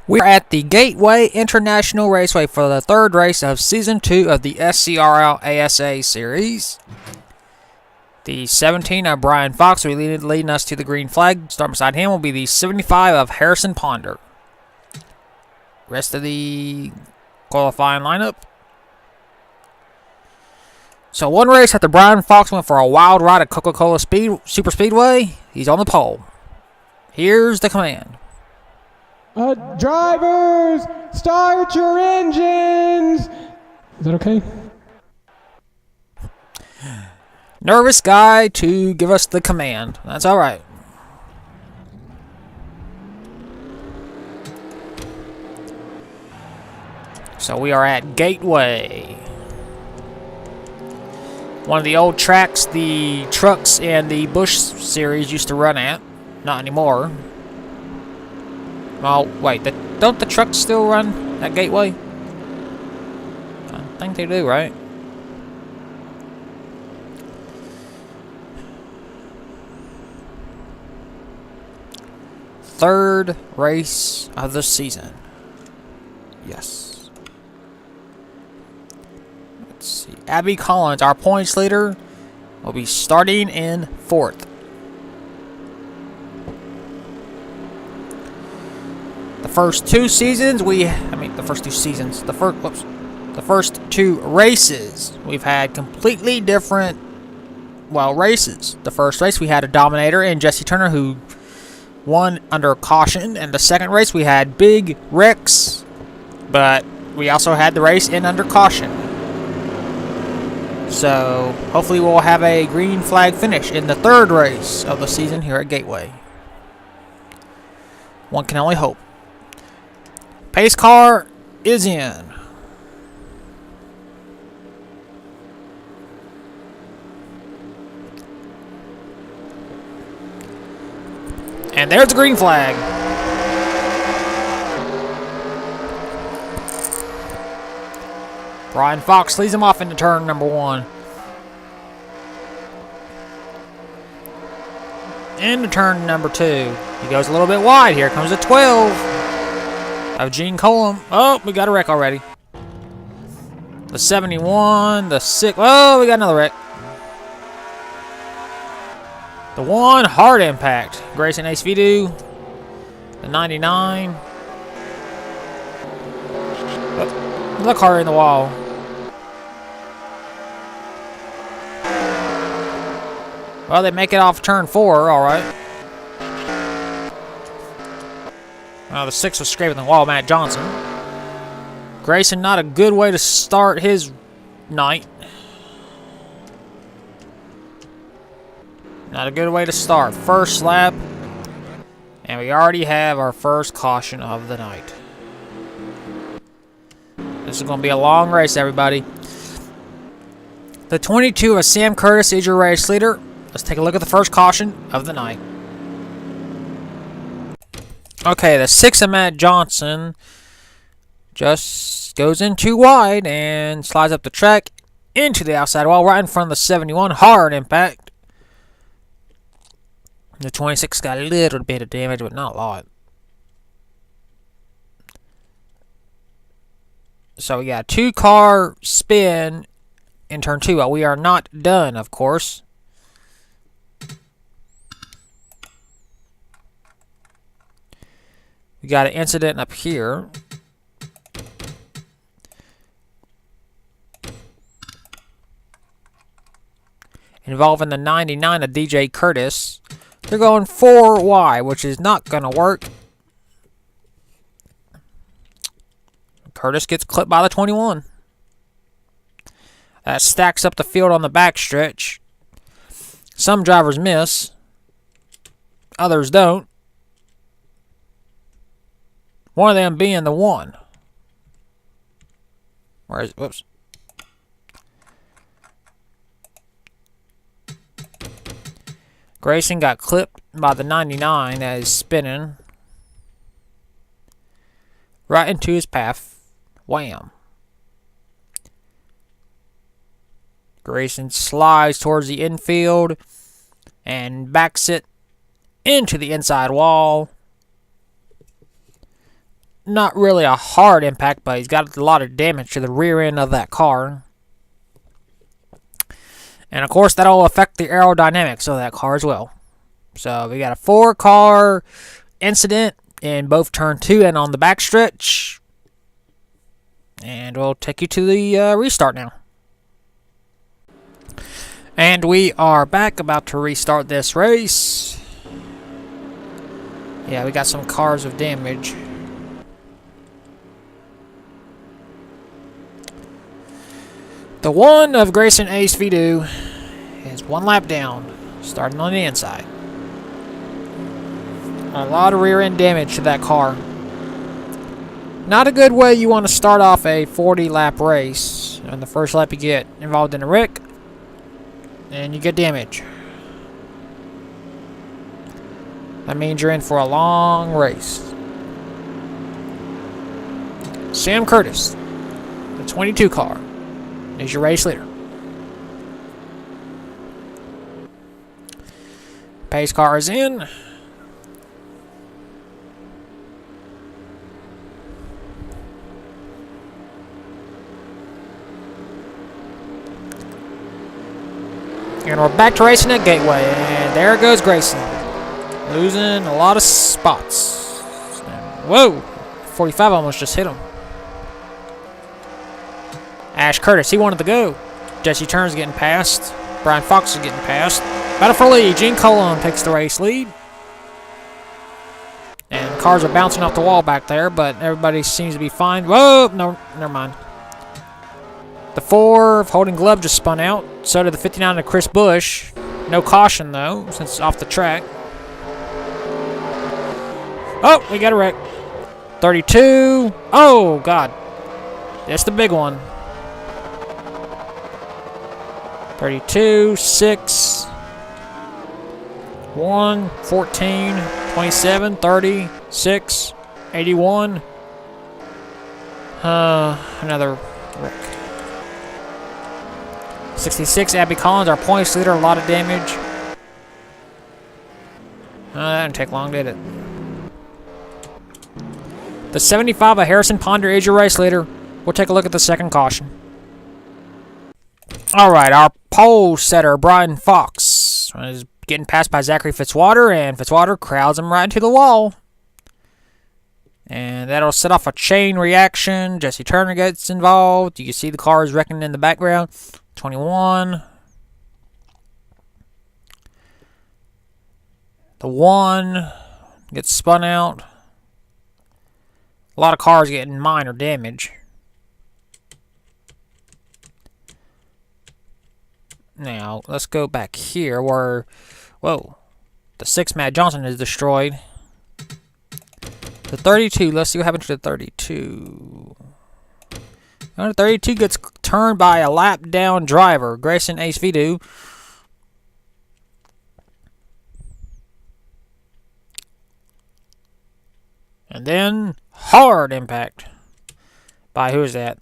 We're at the Gateway International Raceway for the third race of Season 2 of the SCRL ASA Series. The 17 of Brian Fox will be leading us to the green flag. Starting beside him will be the 75 of Harrison Ponder. Rest of the qualifying lineup. So one race after Brian Fox went for a wild ride at Coca-Cola Super Speedway, he's on the pole. Here's the command. Drivers, start your engines! Is that okay? Nervous guy to give us the command. That's alright. So we are at Gateway. One of the old tracks the trucks and the Busch series used to run at. Not anymore. Oh, wait. Don't the trucks still run at Gateway? I think they do, right? Third race of the season. Yes. Let's see. Abby Collins, our points leader, will be starting in fourth. The first two races, we've had completely different, races. The first race, we had a Dominator and Jesse Turner, who won under caution. And the second race, we had Big Rex, but we also had the race in under caution. So, hopefully we'll have a green flag finish in the third race of the season here at Gateway. One can only hope. Pace car is in. And there's the green flag. Brian Fox leads him off into turn number 1. Into turn number 2. He goes a little bit wide. Here comes the 12 of Gene Colum. Oh, we got a wreck already. The 71, the 6. Oh, we got another wreck. The 1, hard impact. Grayson Ace Vidu. The 99. Oh, another car in the wall. Well, they make it off turn 4, alright. The 6 was scraping the wall, Matt Johnson. Grayson, not a good way to start his night. Not a good way to start. First lap. And we already have our first caution of the night. This is going to be a long race, everybody. The 22 of Sam Curtis is your race leader. Let's take a look at the first caution of the night. Okay, the 6 of Matt Johnson just goes in too wide and slides up the track into the outside wall right in front of the 71. Hard impact. The 26 got a little bit of damage, but not a lot. So we got a 2-car spin in turn 2. Well, we are not done, of course. We got an incident up here. Involving the 99 of DJ Curtis. They're going 4 wide, which is not going to work. Curtis gets clipped by the 21. That stacks up the field on the backstretch. Some drivers miss. Others don't. One of them being the 1. Where is it? Whoops. Grayson got clipped by the 99 that is spinning. Right into his path. Wham. Grayson slides towards the infield and backs it into the inside wall. not really a hard impact, but he's got a lot of damage to the rear end of that car. And of course, that'll affect the aerodynamics of that car as well. So we got a 4-car incident in both turn 2 and on the backstretch. And we'll take you to the restart now. And we are back, about to restart this race. Yeah, we got some cars with damage. The one of Grayson Ace Vidu is 1 lap down, starting on the inside. A lot of rear end damage to that car. Not a good way you want to start off a 40-lap race. On the first lap you get involved in a wreck, and you get damage. That means you're in for a long race. Sam Curtis, the 22 car, is your race leader. Pace car is in. And we're back to racing at Gateway, and there goes Grayson. Losing a lot of spots. Whoa! 45 almost just hit him. Ash Curtis, he wanted to go. Jesse Turner's getting passed. Brian Fox is getting passed. Battle for lead. Gene Colon takes the race lead. And cars are bouncing off the wall back there, but everybody seems to be fine. Whoa! No, never mind. The 4 of Holding Glove just spun out. So did the 59 of Chris Bush. No caution, though, since it's off the track. Oh, we got a wreck. 32. Oh, God. That's the big one. 32, 6, 1, 14, 27, 30, 6, 81. Another wreck. 66, Abby Collins, our points leader, a lot of damage. That didn't take long, did it? The 75 of Harrison Ponder is your race leader. We'll take a look at the second caution. Alright, our pole setter, Brian Fox, is getting passed by Zachary Fitzwater, and Fitzwater crowds him right into the wall. And that'll set off a chain reaction. Jesse Turner gets involved. You can see the cars wrecking in the background. 21. The 1 gets spun out. A lot of cars getting minor damage. Now, let's go back here where, whoa, the 6 Matt Johnson is destroyed. The 32, let's see what happened to the 32. The 32 gets turned by a lap down driver, Grayson Ace Vidu. And then, hard impact. By who is that?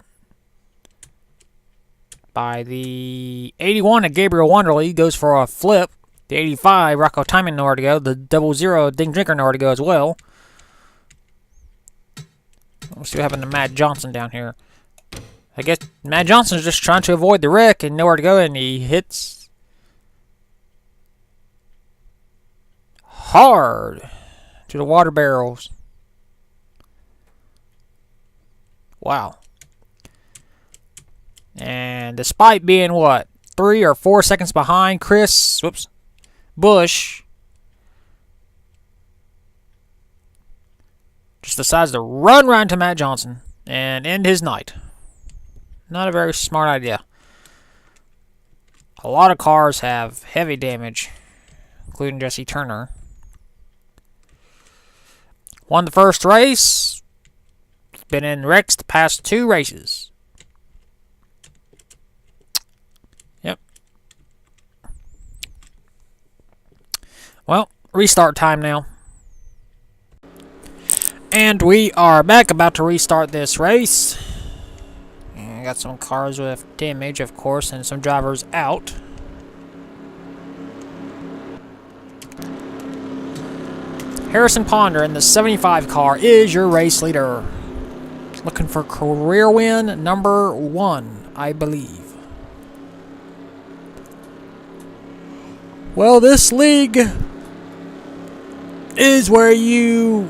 By the 81 of Gabriel Wonderly, goes for a flip. The 85, Rocco Timon nowhere to go. The 00, Ding Drinker nowhere to go as well. We'll see what happened to Matt Johnson down here. I guess Matt Johnson's just trying to avoid the wreck and nowhere to go, and he hits hard to the water barrels. Wow. And despite being, what, 3 or 4 seconds behind Chris Bush, just decides to run right into Matt Johnson and end his night. Not a very smart idea. A lot of cars have heavy damage, including Jesse Turner. Won the first race. Been in wrecks the past 2 races. Yep. Well, restart time now. And we are back, about to restart this race. And got some cars with damage, of course, and some drivers out. Harrison Ponder in the 75 car is your race leader. Looking for career win number 1, I believe. Well, this league is where you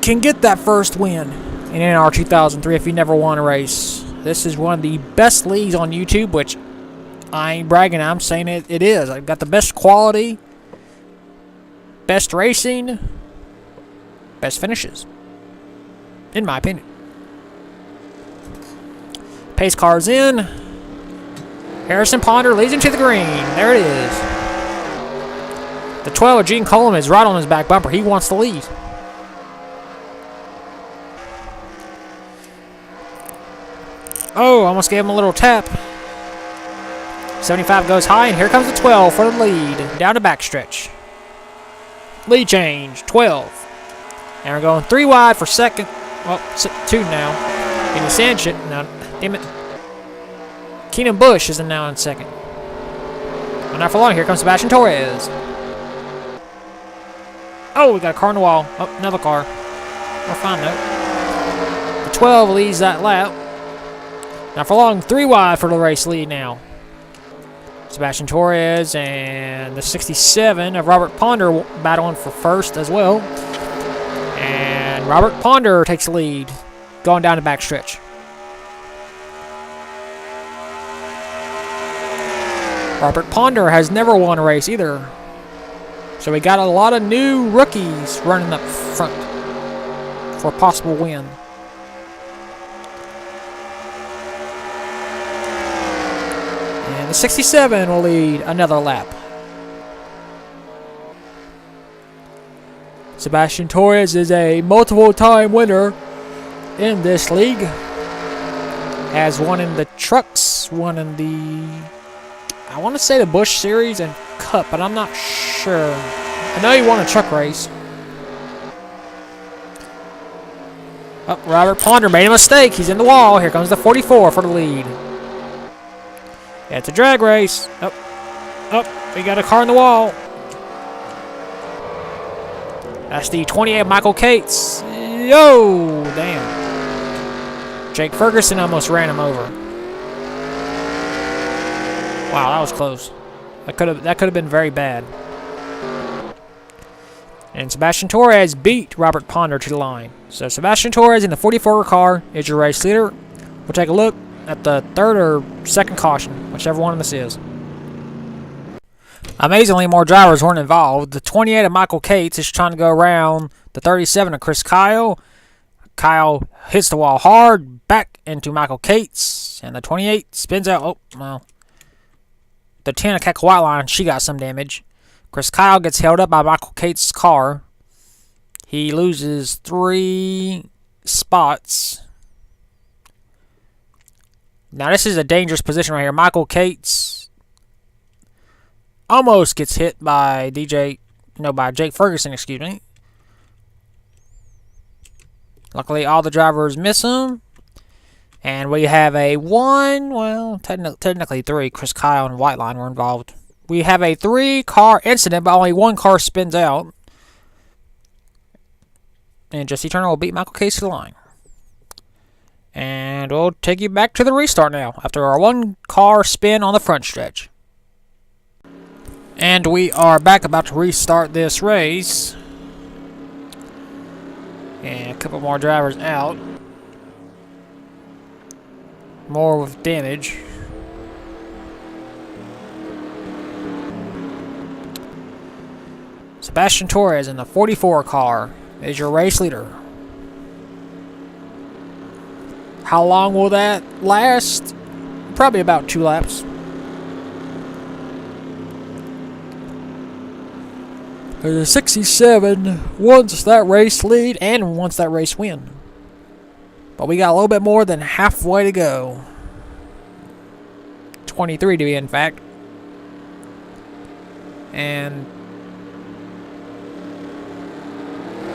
can get that first win in NR 2003 if you never won a race. This is one of the best leagues on YouTube, which I ain't bragging, I'm saying it is. I've got the best quality, best racing, best finishes, in my opinion. Pace car's in. Harrison Ponder leads him to the green. There it is. The 12 of Gene Coleman is right on his back bumper. He wants the lead. Oh, almost gave him a little tap. 75 goes high, and here comes the 12 for the lead. Down the backstretch. Lead change, 12. And we're going 3 wide for second. Well, 2 now. Kenny Sanchez. No, damn it. Keenan Bush is now in second. And not for long, here comes Sebastian Torres. Oh, we got a car on the wall. Oh, another car. We're fine, though. The 12 leads that lap. Not for long, 3 wide for the race lead now. Sebastian Torres and the 67 of Robert Ponder battling for first as well. And Robert Ponder takes the lead, going down the backstretch. Robert Ponder has never won a race either. So we got a lot of new rookies running up front for a possible win. And the 67 will lead another lap. Sebastian Torres is a multiple-time winner in this league. Has won in the trucks, won in the, I want to say the Busch Series and Cup, but I'm not sure. I know he won a truck race. Oh, Robert Ponder made a mistake. He's in the wall. Here comes the 44 for the lead. Yeah, it's a drag race. Oh, we got a car in the wall. That's the 28 Michael Cates. Yo, damn. Jake Ferguson almost ran him over. Wow, that was close. That could have been very bad. And Sebastian Torres beat Robert Ponder to the line. So Sebastian Torres in the 44 car is your race leader. We'll take a look at the third or second caution, whichever one of this is. Amazingly, more drivers weren't involved. The 28 of Michael Cates is trying to go around the 37 of Chris Kyle. Kyle hits the wall hard, back into Michael Cates, and the 28 spins out. Oh, well. The 10 of Keck Whiteline, she got some damage. Chris Kyle gets held up by Michael Cates' car. He loses 3 spots. Now, this is a dangerous position right here. Michael Cates almost gets hit by by Jake Ferguson, excuse me. Luckily, all the drivers miss him. And we have a 1, well, technically 3. Chris Kyle and Whiteline were involved. We have a 3-car incident, but only 1 car spins out. And Jesse Turner will beat Michael Cates to the line. And we'll take you back to the restart now, after our 1-car spin on the front stretch. And we are back, about to restart this race. And a couple more drivers out. More with damage. Sebastian Torres in the 44 car is your race leader. How long will that last? Probably about 2 laps. There's a 67 wants that race lead and wants that race win. But we got a little bit more than halfway to go. 23 to be in fact. And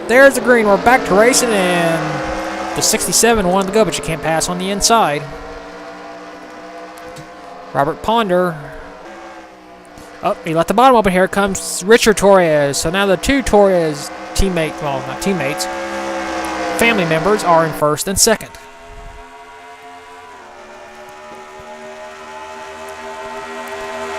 there's the green. We're back to racing, and the 67 wanted to go, but you can't pass on the inside. Robert Ponder. Oh, he left the bottom open. Here comes Richard Torres. So now the 2 Torres teammates, well, not teammates, family members are in first and second.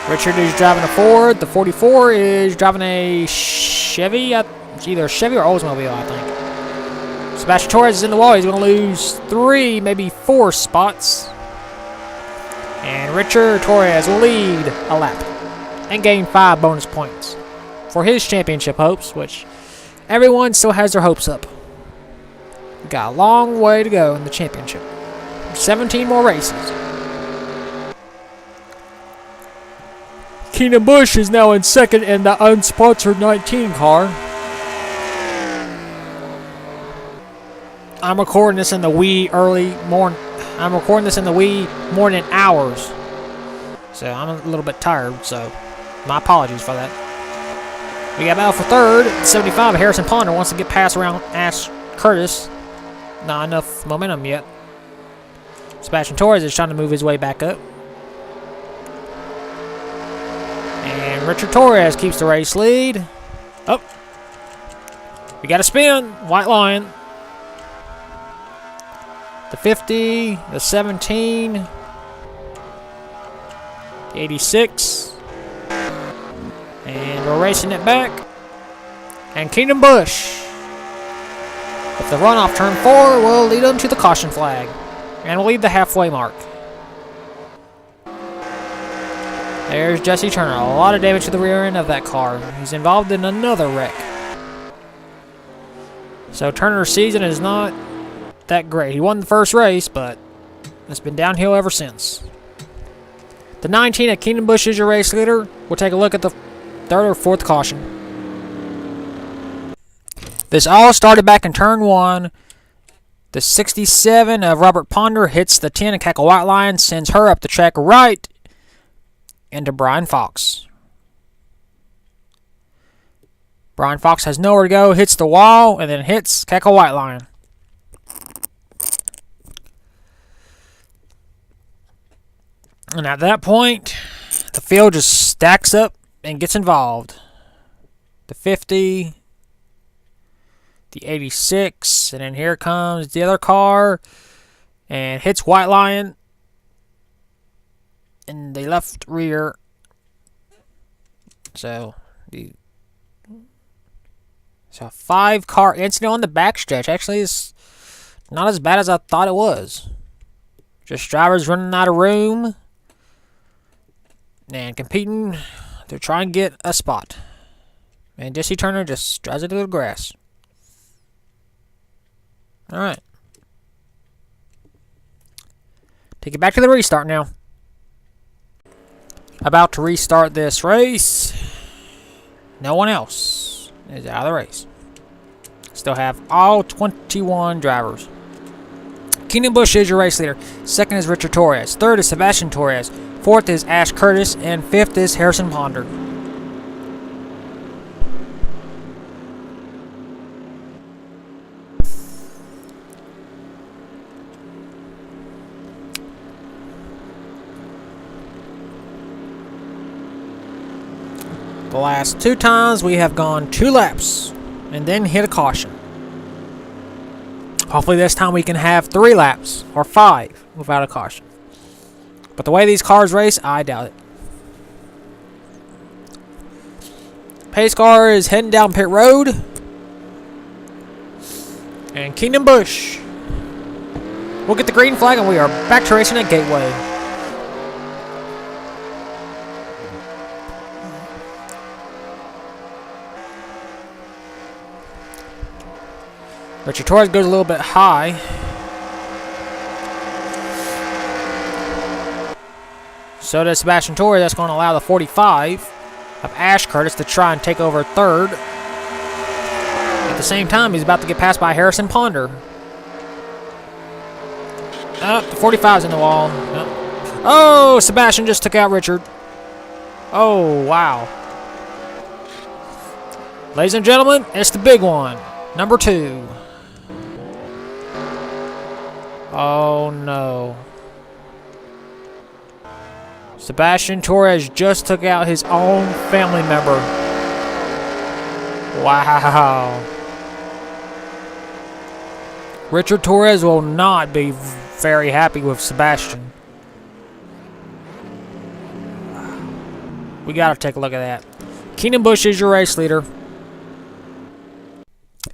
Richard is driving a Ford. The 44 is driving a Chevy. It's either a Chevy or Oldsmobile, I think. Sebastian Torres is in the wall. He's going to lose 3, maybe 4 spots. And Richard Torres will lead a lap and gain 5 bonus points for his championship hopes, which everyone still has their hopes up. We got a long way to go in the championship. 17 more races. Keenan Busch is now in second in the unsponsored 19 car. I'm recording this in the wee morning hours. So I'm a little bit tired, so my apologies for that. We got battle for third. 75, Harrison Ponder wants to get past around Ash Curtis. Not enough momentum yet. Sebastian Torres is trying to move his way back up. And Richard Torres keeps the race lead. Oh. We got a spin. White line. The 50, the 17, the 86. And we're racing it back. And Keenan Busch, with the runoff turn 4, will lead them to the caution flag. And we'll leave the halfway mark. There's Jesse Turner. A lot of damage to the rear end of that car. He's involved in another wreck. So Turner's season is not that great. He won the first race, but it's been downhill ever since. The 19 at Keenan Busch is your race leader. We'll take a look at the third or fourth caution. This all started back in turn 1. The 67 of Robert Ponder hits the 10 of Cackle White Line, sends her up the track right into Brian Fox. Brian Fox has nowhere to go, hits the wall, and then hits Cackle White Line. And at that point, the field just stacks up and gets involved. The 50, the 86, and then here comes the other car and hits White Lion in the left rear. So, it's a 5-car incident on the backstretch. Actually, it's not as bad as I thought it was. Just drivers running out of room and competing to try and get a spot. And Jesse Turner just drives it to the grass. Alright. Take it back to the restart now. About to restart this race. No one else is out of the race. Still have all 21 drivers. Keenan Busch is your race leader. Second is Richard Torres. Third is Sebastian Torres. Fourth is Ash Curtis. And fifth is Harrison Ponder. The last 2 times we have gone 2 laps and then hit a caution. Hopefully this time we can have 3 laps or 5 without a caution. But the way these cars race, I doubt it. Pace car is heading down pit road. And Keenan Busch will get the green flag, and we are back to racing at Gateway. Richard Torres goes a little bit high. So does Sebastian Torres. That's going to allow the 45 of Ash Curtis to try and take over third. At the same time, he's about to get passed by Harrison Ponder. The 45's in the wall. Oh, Sebastian just took out Richard. Oh, wow. Ladies and gentlemen, it's the big one. Number 2. Oh, no. Sebastian Torres just took out his own family member. Wow. Richard Torres will not be very happy with Sebastian. We gotta take a look at that. Keenan Busch is your race leader.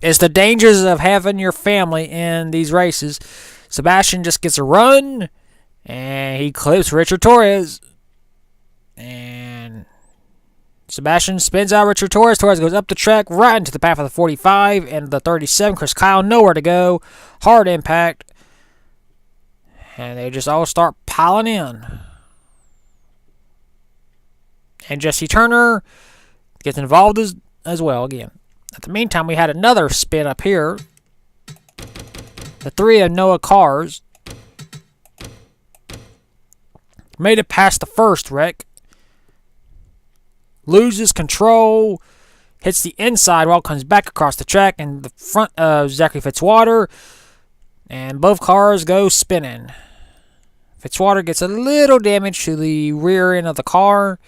It's the dangers of having your family in these races. Sebastian just gets a run, and he clips Richard Torres. And Sebastian spins out Richard Torres. Torres goes up the track, right into the path of the 45 and the 37. Chris Kyle, nowhere to go. Hard impact. And they just all start piling in. And Jesse Turner gets involved as well again. At the meantime, we had another spin up here. The three of Noah cars made it past the first wreck. Loses control. Hits the inside while comes back across the track in the front of Zachary Fitzwater. And both cars go spinning. Fitzwater gets a little damage to the rear end of the car.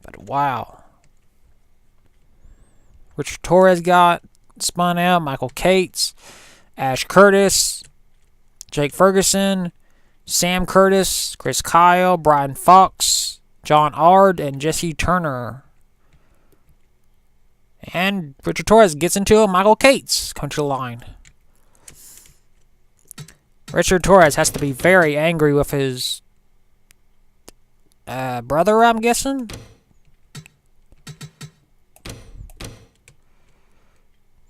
But wow. Richard Torres got spun out. Michael Cates. Ash Curtis. Jake Ferguson. Sam Curtis. Chris Kyle. Brian Fox. John Ard. And Jesse Turner. And Richard Torres gets into a Michael Cates coming to the line. Richard Torres has to be very angry with his brother, I'm guessing.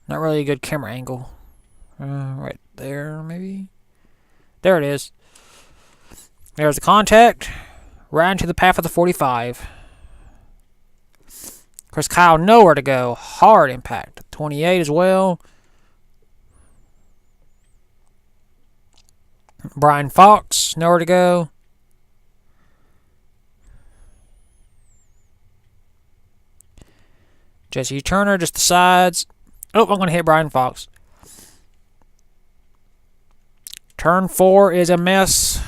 Not really a good camera angle. Right there, maybe. There it is. There's the contact. Right into the path of the 45. Chris Kyle, nowhere to go. Hard impact. 28 as well. Brian Fox, nowhere to go. Jesse Turner just decides, oh, I'm going to hit Brian Fox. Turn 4 is a mess.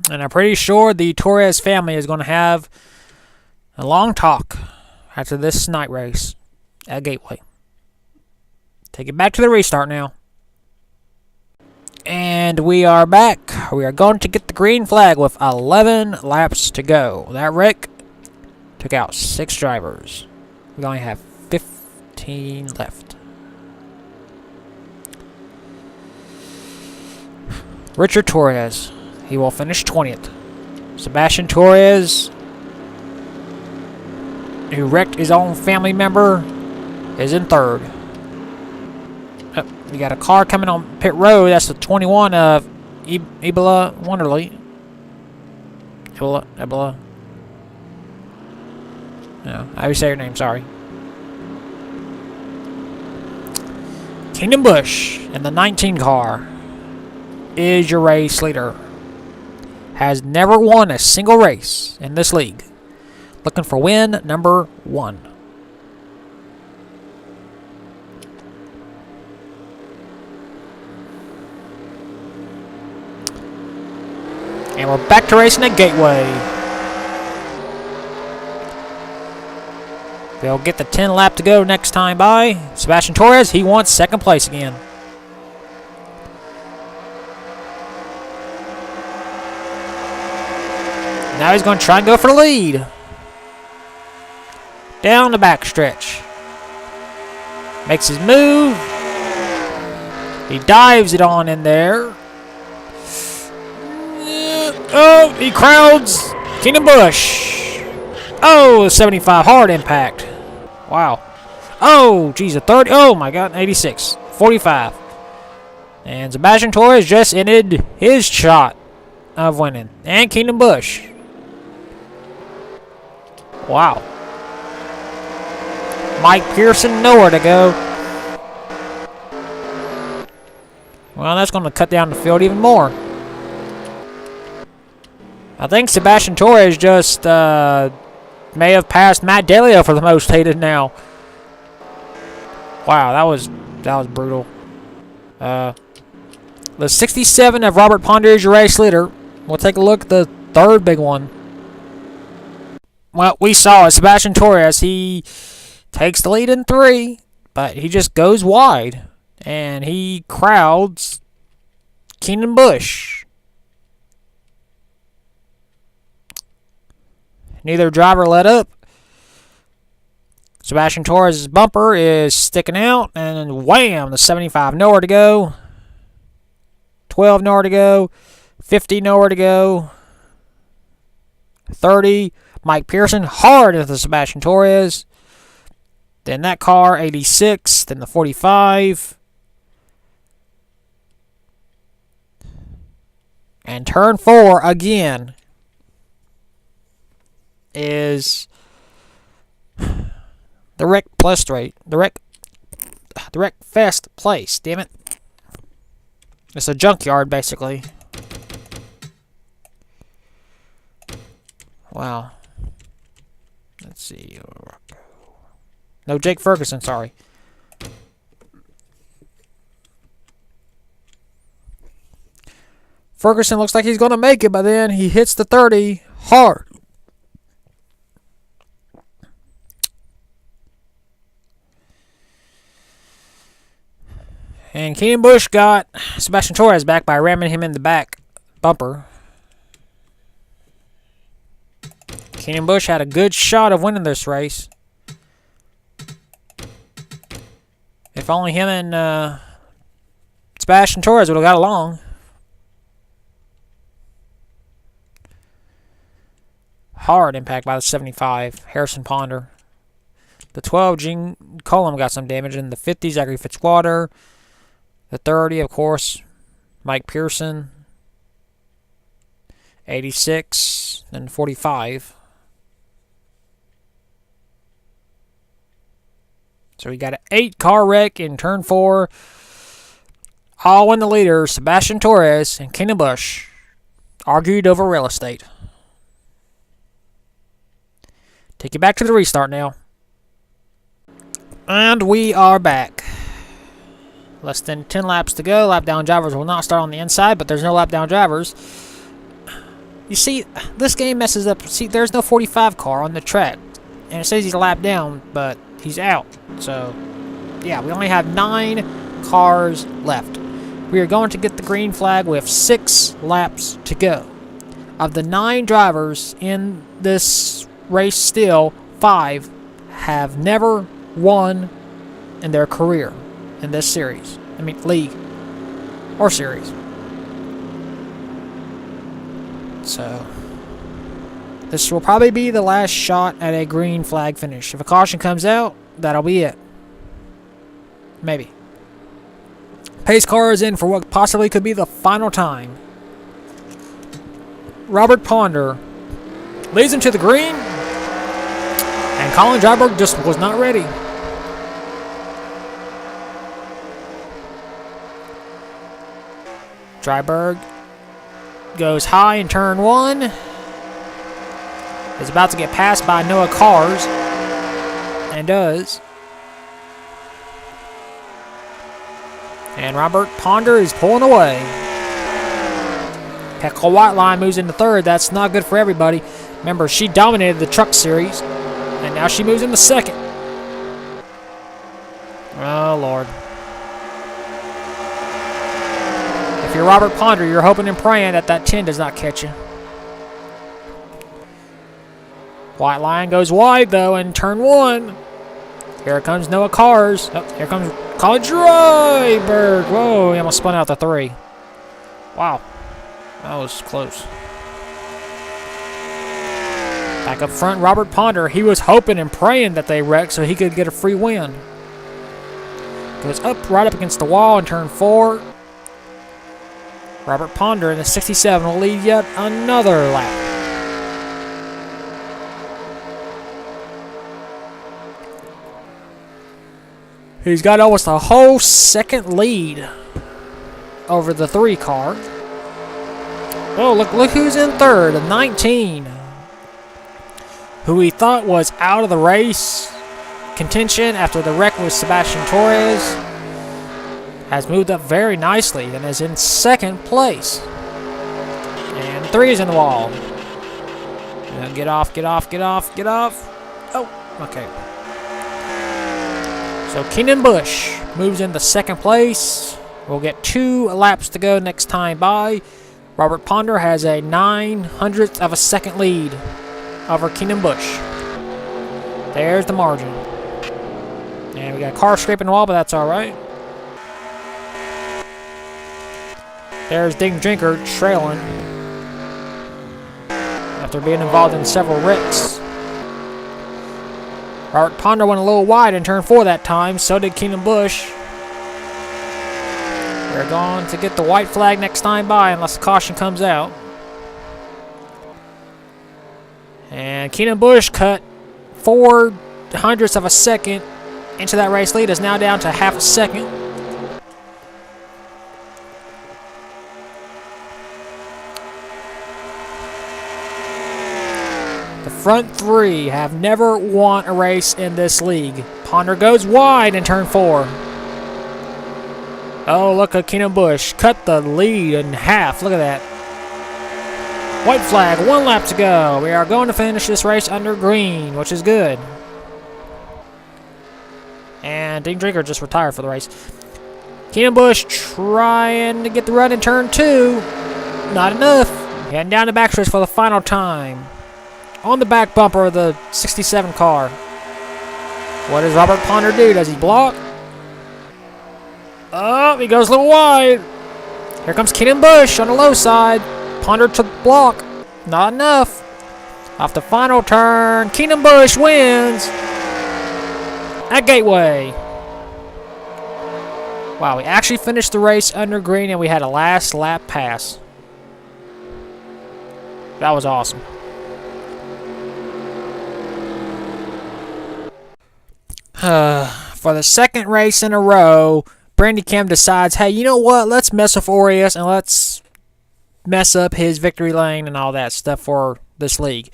And I'm pretty sure the Torres family is going to have a long talk after this night race at Gateway. Take it back to the restart now. And we are back. We are going to get the green flag with 11 laps to go. That wreck took out 6 drivers. We only have 15 left. Richard Torres. He will finish 20th. Sebastian Torres, who wrecked his own family member, is in 3rd. Oh, we got a car coming on pit road. That's the 21 of Ebola Wonderly. Ebola. No, I would say your name, sorry. Kingdom Busch in the 19 car is your race leader. Has never won a single race in this league. Looking for win number 1. And we're back to racing at Gateway. They'll get the 10 lap to go next time by. Sebastian Torres, he wants 2nd place again. Now he's going to try and go for the lead. Down the backstretch. Makes his move. He dives it on in there. Oh, he crowds Kingdom Busch. Oh, 75 hard impact. Wow. Oh, geez, a 30. Oh, my God, 86. 45. And Sebastian Torres just ended his shot of winning. And Kingdom Busch. Wow. Mike Pearson, nowhere to go. Well, that's going to cut down the field even more. I think Sebastian Torres just may have passed Matt Delio for the most hated now. Wow, that was brutal. The 67 of Robert Ponder is your race leader. We'll take a look at the 3rd big one. Well, we saw it. Sebastian Torres, he takes the lead in 3, but he just goes wide. And he crowds Kingdom Busch. Neither driver let up. Sebastian Torres' bumper is sticking out, and wham, the 75, nowhere to go. 12, nowhere to go. 50, nowhere to go. 30, Mike Pearson, hard into the Sebastian Torres. Then that car, 86, then the 45. And turn 4 again is the Wreck Plus Straight. The Wreck Fest place, damn it. It's a junkyard, basically. Wow. Let's see. No, Jake Ferguson, sorry. Ferguson looks like he's going to make it, but then he hits the 30 hard. And Keenan Busch got Sebastian Torres back by ramming him in the back bumper. Keenan Busch had a good shot of winning this race. If only him and Sebastian Torres would have got along. Hard impact by the 75, Harrison Ponder. The 12, Gene Cullum got some damage. And the 50, Zachary Fitzwater. The 30, of course, Mike Pearson. 86, and 45. So we got an 8-car wreck in turn 4. All in the leader, Sebastian Torres and Keenan Busch argued over real estate. Take you back to the restart now. And we are back. Less than 10 laps to go. Lap down drivers will not start on the inside, but there's no lap down drivers. You see, this game messes up. See, there's no 45 car on the track. And it says he's a lap down, but he's out. So, yeah, we only have 9 cars left. We are going to get the green flag with 6 laps to go. Of the 9 drivers in this race still, 5 have never won in their career in this series. I mean, league or series. So, this will probably be the last shot at a green flag finish. If a caution comes out, that'll be it. Maybe. Pace car is in for what possibly could be the final time. Robert Ponder leads him to the green. And Colin Dryberg just was not ready. Dryberg goes high in turn 1. Is about to get passed by Noah Cars. And does. And Robert Ponder is pulling away. Pekka Whiteline moves into 3rd. That's not good for everybody. Remember, she dominated the truck series. And now she moves into 2nd. Oh, Lord. If you're Robert Ponder, you're hoping and praying that that 10 does not catch you. White line goes wide, though, in turn 1. Here comes Noah Cars. Oh, here comes Colin Dryberg. Whoa, he almost spun out the 3. Wow. That was close. Back up front, Robert Ponder. He was hoping and praying that they wrecked so he could get a free win. Goes up, right up against the wall in turn 4. Robert Ponder in the 67 will lead yet another lap. He's got almost a whole second lead over the 3 car. Oh, look who's in 3rd, a 19. Who we thought was out of the race contention after the wreck with Sebastian Torres, has moved up very nicely and is in 2nd place. And 3 is in the wall. Get off, get off, get off, get off. Oh, okay. So Keenan Busch moves into 2nd place. We'll get 2 laps to go next time by. Robert Ponder has a 9/100th of a second lead over Keenan Bush. There's the margin. And we got a car scraping the wall, but that's alright. There's Ding Drinker trailing after being involved in several wrecks. Robert Ponder went a little wide in turn 4 that time, so did Keenan Bush. We're going to get the white flag next time by unless the caution comes out. And Keenan Bush cut 0.04 of a second into that race lead. Is now down to half a second. The front three have never won a race in this league. Ponder goes wide in turn 4. Oh, look at Keenan Bush. Cut the lead in half. Look at that. White flag, 1 lap to go. We are going to finish this race under green, which is good. And Ding Drinker just retired for the race. Keenan Bush trying to get the run in turn 2. Not enough. Heading down the backstretch for the final time. On the back bumper of the 67 car. What does Robert Ponder do? Does he block? Oh, he goes a little wide. Here comes Keenan Bush on the low side. Ponder to the block. Not enough. Off the final turn, Keenan Bush wins at Gateway. Wow, we actually finished the race under green and we had a last lap pass. That was awesome. For the second race in a row, Brandy Cam decides, hey, you know what? Let's mess with Aureus and let's mess up his victory lane and all that stuff for this league.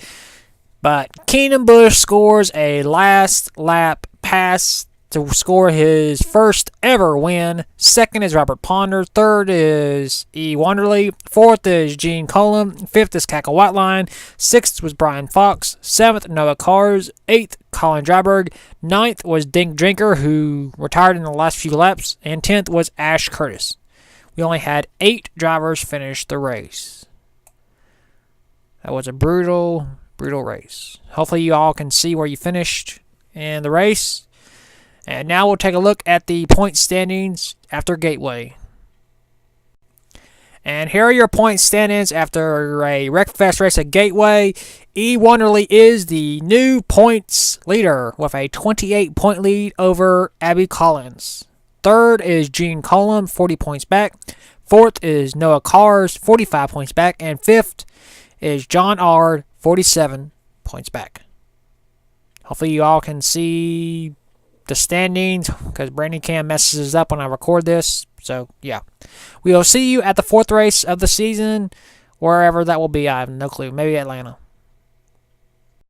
But Keenan Bush scores a last lap pass to score his first ever win. Second is Robert Ponder. Third is E. Wanderley. Fourth is Gene Colum. Fifth is Cackle Whiteline. Sixth was Brian Fox. Seventh, Noah Cars. Eighth, Colin Dryberg. Ninth was Dink Drinker, who retired in the last few laps. And 10th was Ash Curtis. We only had 8 drivers finish the race. That was a brutal race. Hopefully you all can see where you finished in the race. And now we'll take a look at the point standings after Gateway. And here are your point standings after a Wreckfest race at Gateway. E. Wanderley is the new points leader with a 28-point lead over Abby Collins. Third is Gene Colum, 40 points back. Fourth is Noah Cars, 45 points back. And fifth is John Ard, 47 points back. Hopefully you all can see the standings because Brandy Cam messes up when I record this. So, yeah. We will see you at the 4th race of the season, wherever that will be. I have no clue. Maybe Atlanta.